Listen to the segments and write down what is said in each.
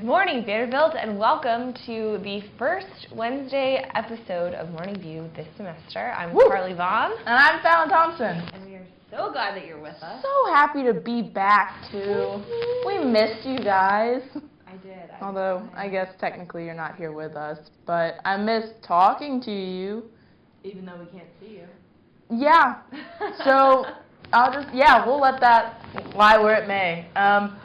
Good morning, Vanderbilt, and welcome to the first Wednesday episode of Morning View this semester. I'm Carly Vaughn. And I'm Fallon Thompson. And we are so glad that you're with us. So happy to be back, too. We missed you guys. I did. Although, I guess technically you're not here with us, but I missed talking to you. Even though we can't see you. Yeah. So, we'll let that lie where it may.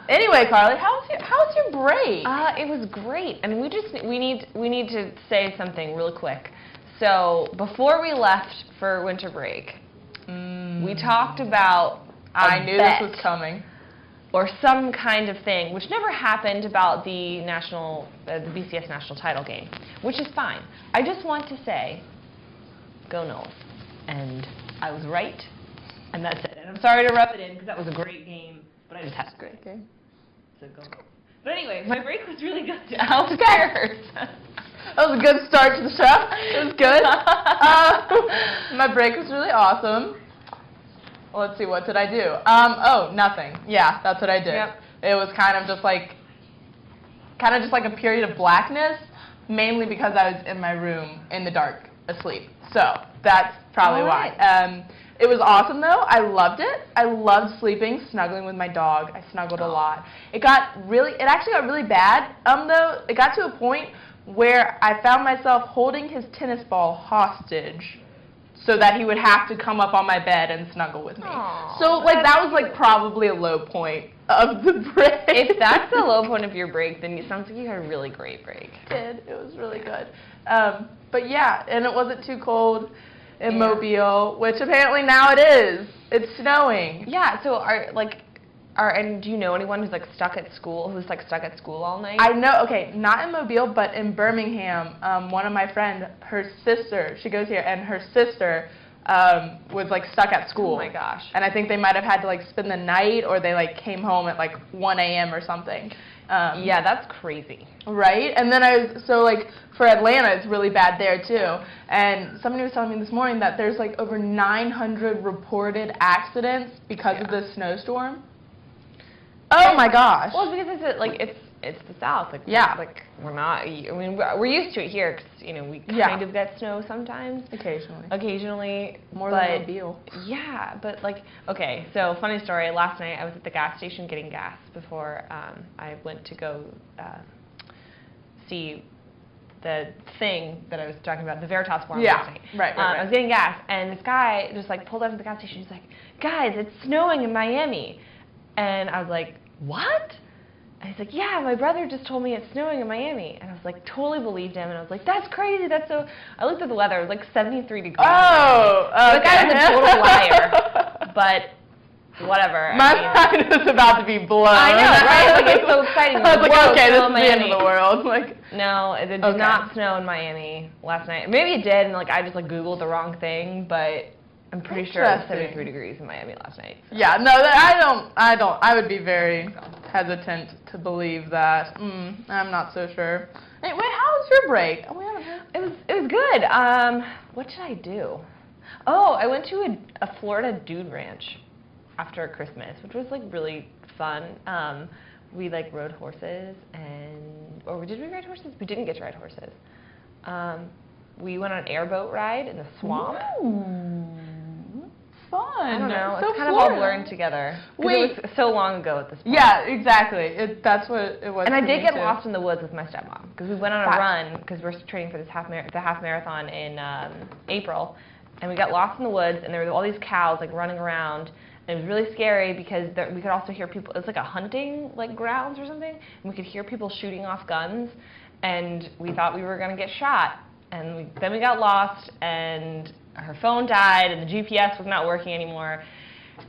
Anyway, Carly, how was your break? It was great. I mean, we need to say something real quick. So, before we left for winter break, we talked about I knew this was coming. Or some kind of thing, which never happened, about the BCS national title game, which is fine. I just want to say, go Noles. And I was right, and that's it. And I'm sorry to rub it in, because that was a great game, but I just had a great game. So go Noles. But anyway, my break was really good. How's yours? That was a good start to the show. It was good. My break was really awesome. Let's see, what did I do? Nothing. Yeah, that's what I did. Yep. It was kind of just like a period of blackness, mainly because I was in my room in the dark, asleep. So that's probably why. It was awesome though. I loved it. I loved sleeping, snuggling with my dog. I snuggled a lot. It actually got really bad. Though it got to a point where I found myself holding his tennis ball hostage, so that he would have to come up on my bed and snuggle with me. Aww, so, that was, probably a low point of the break. If that's the low point of your break, then it sounds like you had a really great break. It was really good. But, yeah, and it wasn't too cold in Mobile, which apparently now it is. It's snowing. Yeah, so and do you know anyone who's, stuck at school all night? I know, okay, not in Mobile, but in Birmingham, one of my friends, her sister, she goes here, and her sister was, stuck at school. Oh, my gosh. And I think they might have had to, spend the night, or they, came home at, 1 a.m. or something. Yeah, that's crazy. Right? And then for Atlanta, it's really bad there, too. And somebody was telling me this morning that there's, over 900 reported accidents because of this snowstorm. Oh my gosh! Well, it's because it's the South. We're not. I mean, we're used to it here because we kind of get snow sometimes. Occasionally. More than Mobile. Yeah, but okay. So funny story. Last night I was at the gas station getting gas before I went to go see the thing that I was talking about, the Veritas Forum last night. Right. I was getting gas, and this guy just pulled up to the gas station. He's like, "Guys, it's snowing in Miami." And I was like, what? And he's like, yeah, my brother just told me it's snowing in Miami. And I was totally believed him. And I was like, that's crazy. I looked at the weather. It was 73 degrees. Oh, okay. The guy was a total liar. But whatever. My mind was about to be blown. I know, right? It's so exciting. I was okay, this is Miami. the end of the world. No, it did not snow in Miami last night. Maybe it did, and I just Googled the wrong thing, but I'm pretty sure it was 73 degrees in Miami last night. So. Yeah, no, I would be very hesitant to believe that. I'm not so sure. Anyway, how was your break? It was good. What did I do? Oh, I went to a Florida dude ranch after Christmas, which was really fun. We rode horses or did we ride horses? We didn't get to ride horses. We went on an airboat ride in the swamp. Ooh. Fun. I don't know. So it's kind of all blurring together. It was so long ago at this point. Yeah, exactly. That's what it was. And I did get lost in the woods with my stepmom because we went on a run because we're training for this half marathon in April, and we got lost in the woods and there were all these cows running around. And it was really scary because we could also hear people. It was a hunting grounds or something, and we could hear people shooting off guns, and we thought we were going to get shot. And then we got lost, and her phone died, and the GPS was not working anymore.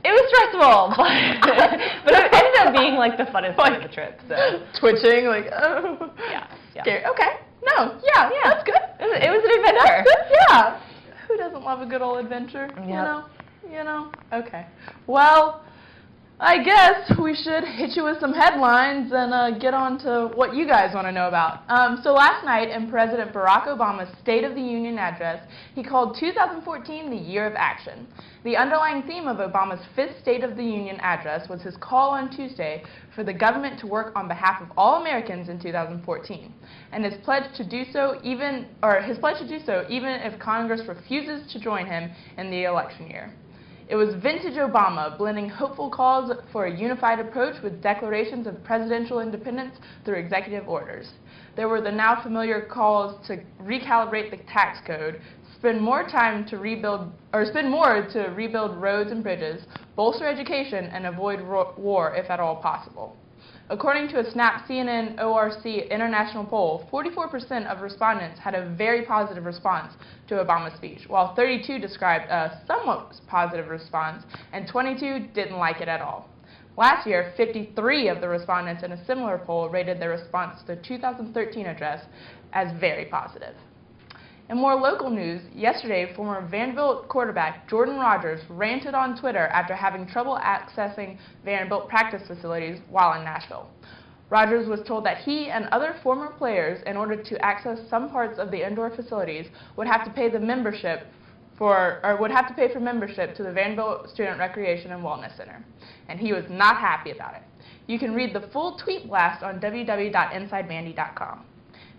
It was stressful, but it ended up being the funnest part of the trip. So twitching, oh. Yeah. Scary. Okay. No. Yeah. That's good. It was an adventure. That's good. Yeah. Who doesn't love a good old adventure? Yep. You know. Okay. Well, I guess we should hit you with some headlines and get on to what you guys want to know about. So last night in President Barack Obama's State of the Union address, he called 2014 the Year of Action. The underlying theme of Obama's fifth State of the Union address was his call on Tuesday for the government to work on behalf of all Americans in 2014, and his pledge to do so even if Congress refuses to join him in the election year. It was vintage Obama, blending hopeful calls for a unified approach with declarations of presidential independence through executive orders. There were the now familiar calls to recalibrate the tax code, spend more to rebuild roads and bridges, bolster education, and avoid war if at all possible. According to a Snap CNN ORC international poll, 44% of respondents had a very positive response to Obama's speech, while 32 described a somewhat positive response and 22 didn't like it at all. Last year, 53 of the respondents in a similar poll rated their response to the 2013 address as very positive. In more local news, yesterday, former Vanderbilt quarterback Jordan Rodgers ranted on Twitter after having trouble accessing Vanderbilt practice facilities while in Nashville. Rodgers was told that he and other former players, in order to access some parts of the indoor facilities, would have to pay for membership to the Vanderbilt Student Recreation and Wellness Center, and he was not happy about it. You can read the full tweet blast on www.insidevandy.com.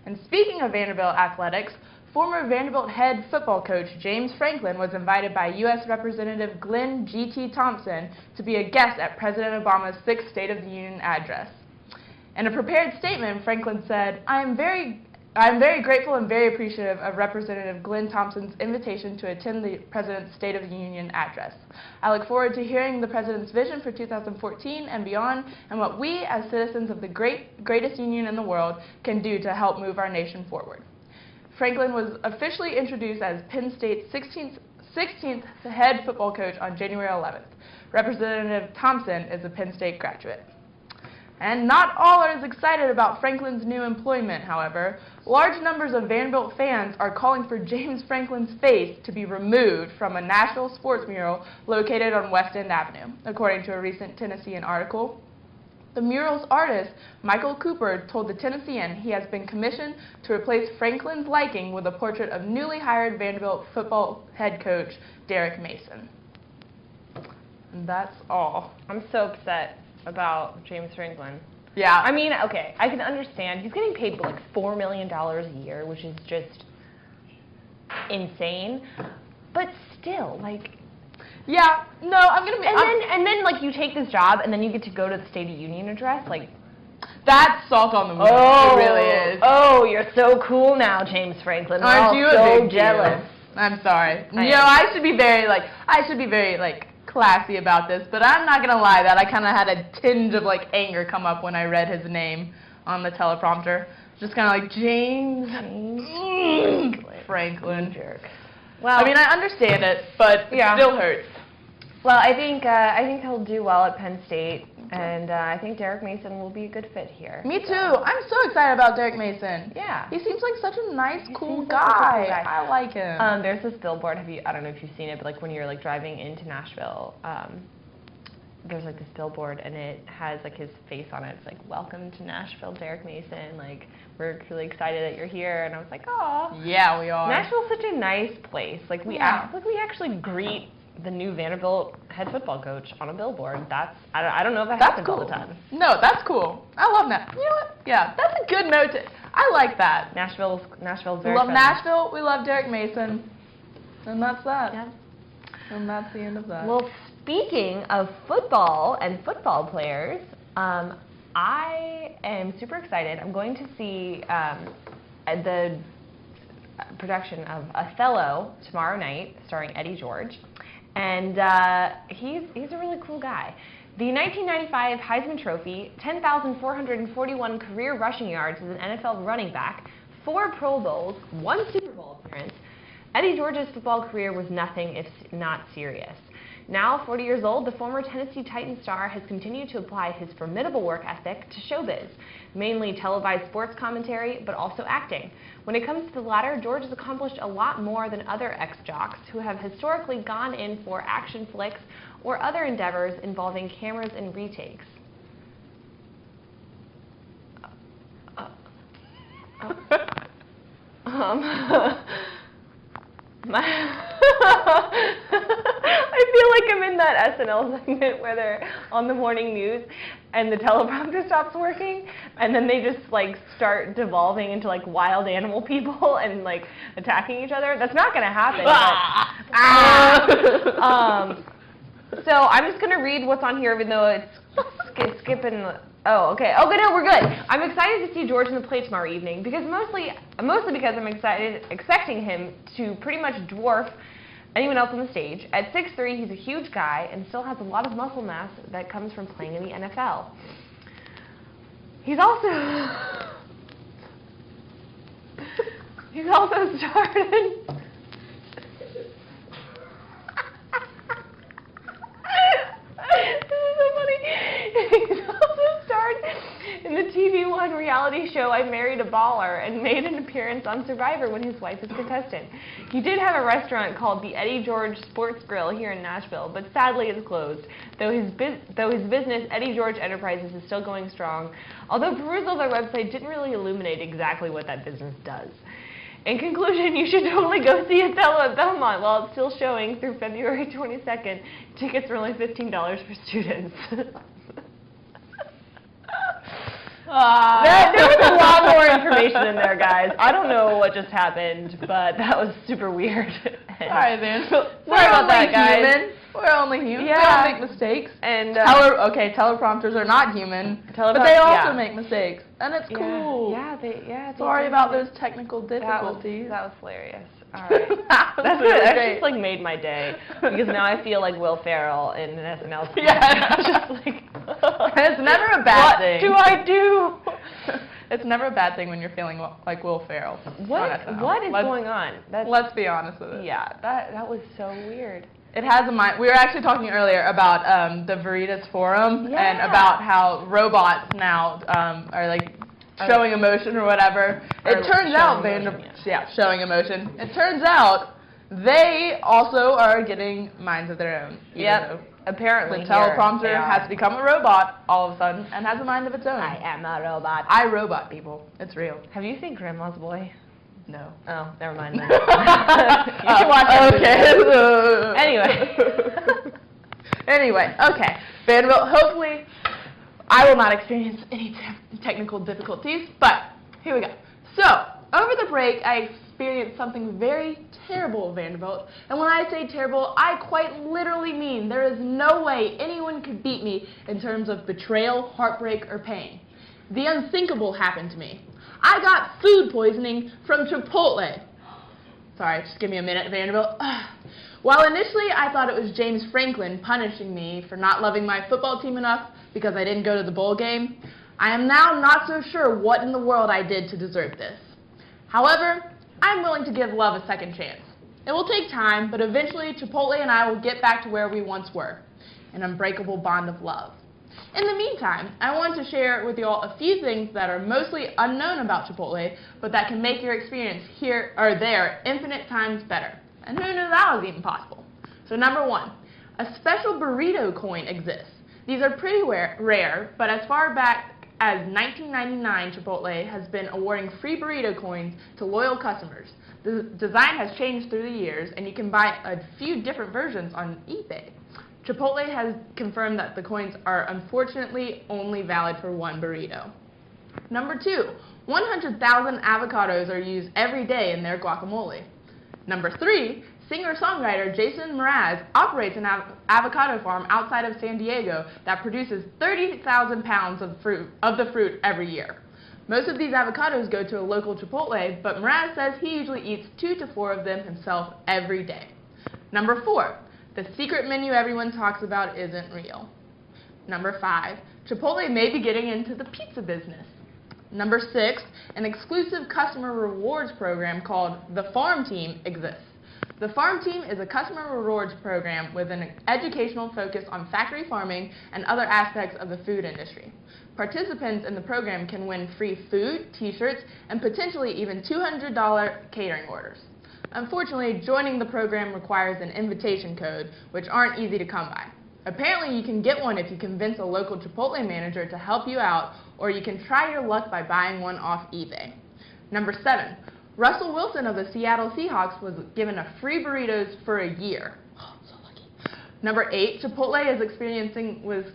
And speaking of Vanderbilt athletics, former Vanderbilt head football coach James Franklin was invited by U.S. Representative Glenn G.T. Thompson to be a guest at President Obama's sixth State of the Union address. In a prepared statement, Franklin said, I am very grateful and very appreciative of Representative Glenn Thompson's invitation to attend the President's State of the Union address. I look forward to hearing the President's vision for 2014 and beyond, and what we, as citizens of the greatest union in the world, can do to help move our nation forward. Franklin was officially introduced as Penn State's 16th head football coach on January 11th. Representative Thompson is a Penn State graduate. And not all are as excited about Franklin's new employment, however. Large numbers of Vanderbilt fans are calling for James Franklin's face to be removed from a Nashville sports mural located on West End Avenue, according to a recent Tennessean article. The mural's artist, Michael Cooper, told the Tennessean he has been commissioned to replace Franklin's liking with a portrait of newly hired Vanderbilt football head coach Derek Mason. And that's all. I'm so upset about James Franklin. Yeah. I mean, okay, I can understand. He's getting paid like $4 million a year, which is just insane. But still, like... Yeah, no, I'm gonna be... And then, like, you take this job, and then you get to go to the State of the Union address, like... That's salt on the wound. Oh, it really is. Oh, you're so cool now, James Franklin. Aren't you so jealous. I'm sorry. I should be very, classy about this, but I'm not gonna lie that I kind of had a tinge of, like, anger come up when I read his name on the teleprompter. Just kind of like, James Franklin. Jerk. Well, I mean, I understand it, but it still hurts. Well, I think he'll do well at Penn State, and I think Derek Mason will be a good fit here. Me too. I'm so excited about Derek Mason. Yeah. He seems like such a nice, cool guy. I like him. There's this billboard. I don't know if you've seen it, but like when you're like driving into Nashville, there's like this billboard, and it has like his face on it. It's like, "Welcome to Nashville, Derek Mason. Like, we're really excited that you're here." And I was like, "Oh, yeah, we are." Nashville's such a nice place. Like we actually greet the new Vanderbilt head football coach on a billboard. I don't know if that happens all the time. No, that's cool. I love that. You know what? Yeah, that's a good note. I like that. Nashville's very We love friendly. Nashville. We love Derek Mason. And that's that. Yeah. And that's the end of that. Well, speaking of football and football players, I am super excited. I'm going to see the production of Othello tomorrow night, starring Eddie George. And he's a really cool guy. The 1995 Heisman Trophy, 10,441 career rushing yards as an NFL running back, 4 Pro Bowls, 1 Super Bowl appearance. Eddie George's football career was nothing if not serious. Now 40 years old, the former Tennessee Titans star has continued to apply his formidable work ethic to showbiz, mainly televised sports commentary, but also acting. When it comes to the latter, George has accomplished a lot more than other ex-jocks who have historically gone in for action flicks or other endeavors involving cameras and retakes. I feel like I'm in that SNL segment where they're on the morning news and the teleprompter stops working and then they just like start devolving into like wild animal people and like attacking each other. That's not going to happen. So I'm just going to read what's on here even though it's skipping. Oh, okay. Oh, no, we're good. I'm excited to see George in the play tomorrow evening because mostly because I'm expecting him to pretty much dwarf anyone else on the stage. At 6'3", he's a huge guy and still has a lot of muscle mass that comes from playing in the NFL. He's also started. In the TV One reality show, I Married a Baller, and made an appearance on Survivor when his wife was contestant. He did have a restaurant called the Eddie George Sports Grill here in Nashville, but sadly it's closed. Though his business, Eddie George Enterprises, is still going strong, although perusal of their website didn't really illuminate exactly what that business does. In conclusion, you should totally go see Othello at Belmont while it's still showing through February 22nd. Tickets are only $15 for students. There was a lot more information in there, guys. I don't know what just happened, but that was super weird. Sorry, man. Sorry about that, guys. Human. We're only human. Yeah. We all make mistakes. And teleprompters are not human, but they also make mistakes, and it's cool. Yeah. Sorry about those technical difficulties. That was hilarious. All right. That's good. That just like made my day because now I feel like Will Ferrell in an SNL skit. Yeah. Just like it's never a bad thing. What do I do? It's never a bad thing when you're feeling like Will Ferrell. What is going on? Let's be honest with it. Yeah, that was so weird. It has a mind. We were actually talking earlier about the Veritas Forum and about how robots now are like showing emotion or whatever. It turns out showing emotion. It turns out they also are getting minds of their own. Yep. Apparently, the teleprompter has become a robot all of a sudden and has a mind of its own. I am a robot. I robot people. It's real. Have you seen Grandma's Boy? No. Oh, never mind then. You should watch it. Okay. Anyway, okay. Vanderbilt, hopefully I will not experience any technical difficulties, but here we go. So, over the break, I experienced something very terrible at Vanderbilt, and when I say terrible, I quite literally mean there is no way anyone could beat me in terms of betrayal, heartbreak, or pain. The unthinkable happened to me. I got food poisoning from Chipotle. Sorry, just give me a minute, Vanderbilt. While initially I thought it was James Franklin punishing me for not loving my football team enough because I didn't go to the bowl game, I am now not so sure what in the world I did to deserve this. However, I'm willing to give love a second chance. It will take time, but eventually Chipotle and I will get back to where we once were, an unbreakable bond of love. In the meantime, I want to share with you all a few things that are mostly unknown about Chipotle, but that can make your experience here or there infinite times better. And who knew that was even possible? So number one, a special burrito coin exists. These are pretty rare, but as far back as 1999, Chipotle has been awarding free burrito coins to loyal customers. The design has changed through the years, and you can buy a few different versions on eBay. Chipotle has confirmed that the coins are unfortunately only valid for one burrito. Number two, 100,000 avocados are used every day in their guacamole. Number three, singer-songwriter Jason Mraz operates an avocado farm outside of San Diego that produces 30,000 pounds of the fruit every year. Most of these avocados go to a local Chipotle, but Mraz says he usually eats 2 to 4 of them himself every day. Number four, the secret menu everyone talks about isn't real. Number five, Chipotle may be getting into the pizza business. Number six, an exclusive customer rewards program called the Farm Team exists. The Farm Team is a customer rewards program with an educational focus on factory farming and other aspects of the food industry. Participants in the program can win free food, t-shirts, and potentially even $200 catering orders. Unfortunately, joining the program requires an invitation code, which aren't easy to come by. Apparently, you can get one if you convince a local Chipotle manager to help you out, or you can try your luck by buying one off eBay. Number 7. Russell Wilson of the Seattle Seahawks was given a free burritos for a year. Oh, so lucky. Number 8. Chipotle is experimenting with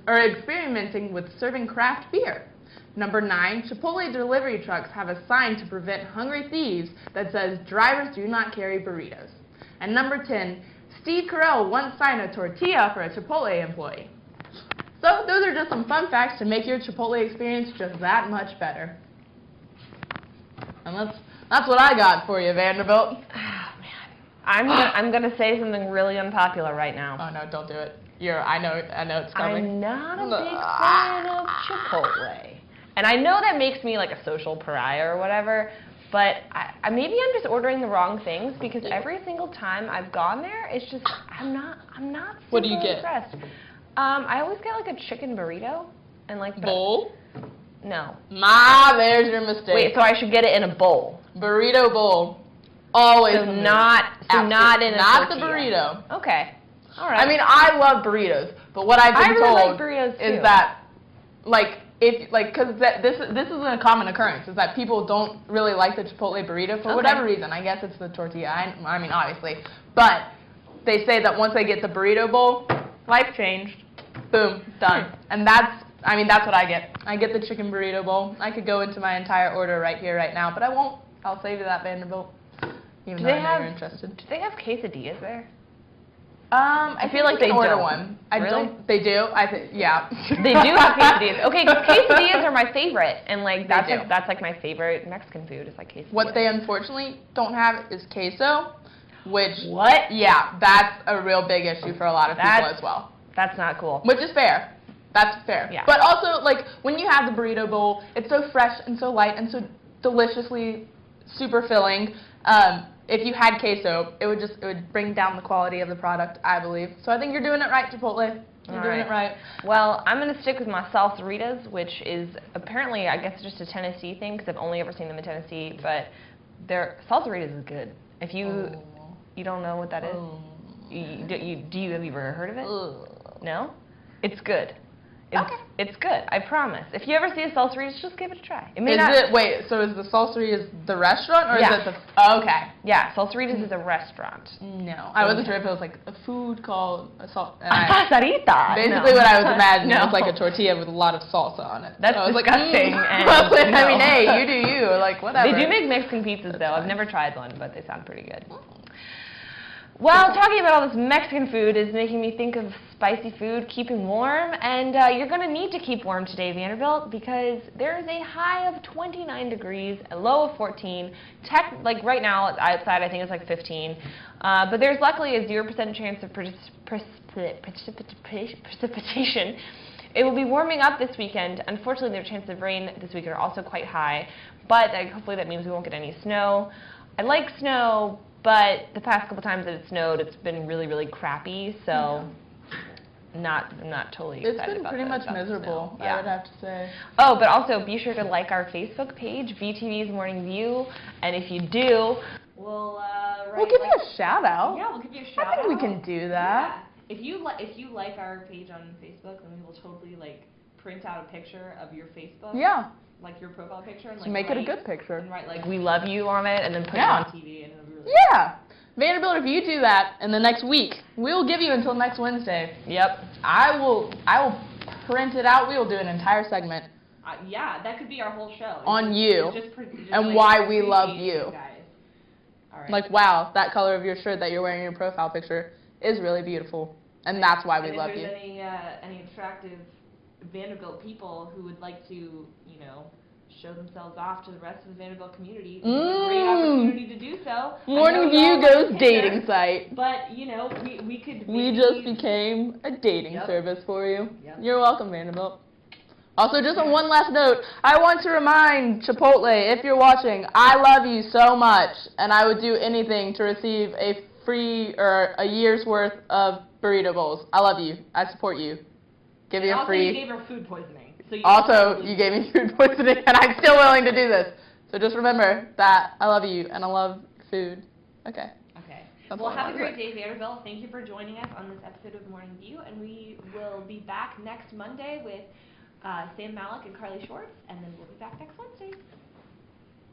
serving craft beer. Number 9. Chipotle delivery trucks have a sign to prevent hungry thieves that says, "Drivers do not carry burritos." And number 10. Steve Carell once signed a tortilla for a Chipotle employee. So those are just some fun facts to make your Chipotle experience just that much better. And that's what I got for you, Vanderbilt. Oh, man. I'm gonna say something really unpopular right now. Oh no, don't do it. I know it's coming. I'm not a big fan of Chipotle. And I know that makes me like a social pariah or whatever, but maybe I'm just ordering the wrong things because every single time I've gone there, it's just I'm not What do you super get? impressed. I always get like a chicken burrito and like Bowl? No. There's your mistake. Wait, so I should get it in a bowl. Burrito bowl. Always. So not in a not the tortilla. burrito. Okay. All right. I mean, I love burritos, but what I've been really told like burritos, too. is that, because this is a common occurrence, is that people don't really like the Chipotle burrito for whatever reason. I guess it's the tortilla. I mean, obviously, but they say that once they get the burrito bowl, life changed. Boom, done. And that's what I get. I get the chicken burrito bowl. I could go into my entire order right here, right now, but I won't. I'll save you that, Vanderbilt. Even though I know you're interested. Do they have quesadillas there? I feel like they order don't. one. Really? They do. Yeah. They do have quesadillas. Okay, quesadillas are my favorite, and like that's do. that's like my favorite Mexican food is like quesadillas. What they unfortunately don't have is queso, which What? Yeah, that's a real big issue for a lot of people as well. That's not cool. Which is fair. That's fair. Yeah. But also, like, when you have the burrito bowl, it's so fresh and so light and so deliciously super filling. If you had queso, it would bring down the quality of the product, I believe. So I think you're doing it right, Chipotle. You're doing it right. Well, I'm going to stick with my salsaritas, which is apparently, I guess, just a Tennessee thing, because I've only ever seen them in Tennessee, but salsaritas is good. If you don't know what that is, have you ever heard of it? No? It's good. It's good, I promise. If you ever see a salsaritas, just give it a try. Wait, so is the salsaritas the restaurant, or is it the... okay. Yeah, salsaritas is a restaurant. No. I wasn't sure if it was like a food called a salt... Salsarita! Basically what I was imagining was like a tortilla with a lot of salsa on it. That's disgusting. I mean, hey, you do you. Like, whatever. They do make Mexican pizzas, though. I've never tried one, but they sound pretty good. Well, talking about all this Mexican food is making me think of spicy food keeping warm, and you're going to need to keep warm today, Vanderbilt, because there is a high of 29 degrees, a low of 14. Like right now outside, I think it's like 15, but there's luckily a 0% chance of precipitation. It will be warming up this weekend. Unfortunately, their chances of rain this weekend are also quite high, but hopefully that means we won't get any snow. I like snow, but the past couple times that it snowed, it's been really, really crappy, so I'm not totally excited about It's been pretty much miserable, I would have to say. Oh, but also be sure to like our Facebook page, VTV's Morning View, and if you do, we'll give you a shout out. Yeah, we'll give you a shout out. I think we can do that. Yeah. If you like our page on Facebook, then we will totally print out a picture of your Facebook. Yeah. Like your profile picture, and make it a good picture. And write "We love you" on it, and then put it on TV, and it'll be really Yeah. Vanderbilt, if you do that in the next week, we'll give you until next Wednesday. Yep. I will print it out. We will do an entire segment. Yeah, that could be our whole show. On you. And why we love you. Guys. All right. Like, wow, that color of your shirt that you're wearing in your profile picture is really beautiful. And that's why we love you. If there's any attractive Vanderbilt people who would like to, show themselves off to the rest of the Vanderbilt community, it's a great opportunity to do so. Morning View goes dating site. But, we could... We just became a dating service for you. Yep. You're welcome, Vanderbilt. Also, just on one last note, I want to remind Chipotle, if you're watching, I love you so much, and I would do anything to receive a free or a year's worth of burrito bowls. I love you. I support you. Give me a free. Also, you gave her food poisoning. So you gave me food poisoning, and I'm still willing to do this. So just remember that I love you, and I love food. Okay. Okay. That's Well, all I have a wanted to great day, Vanderbilt. Thank you for joining us on this episode of Morning View, and we will be back next Monday with Sam Malik and Carly Schwartz, and then we'll be back next Wednesday.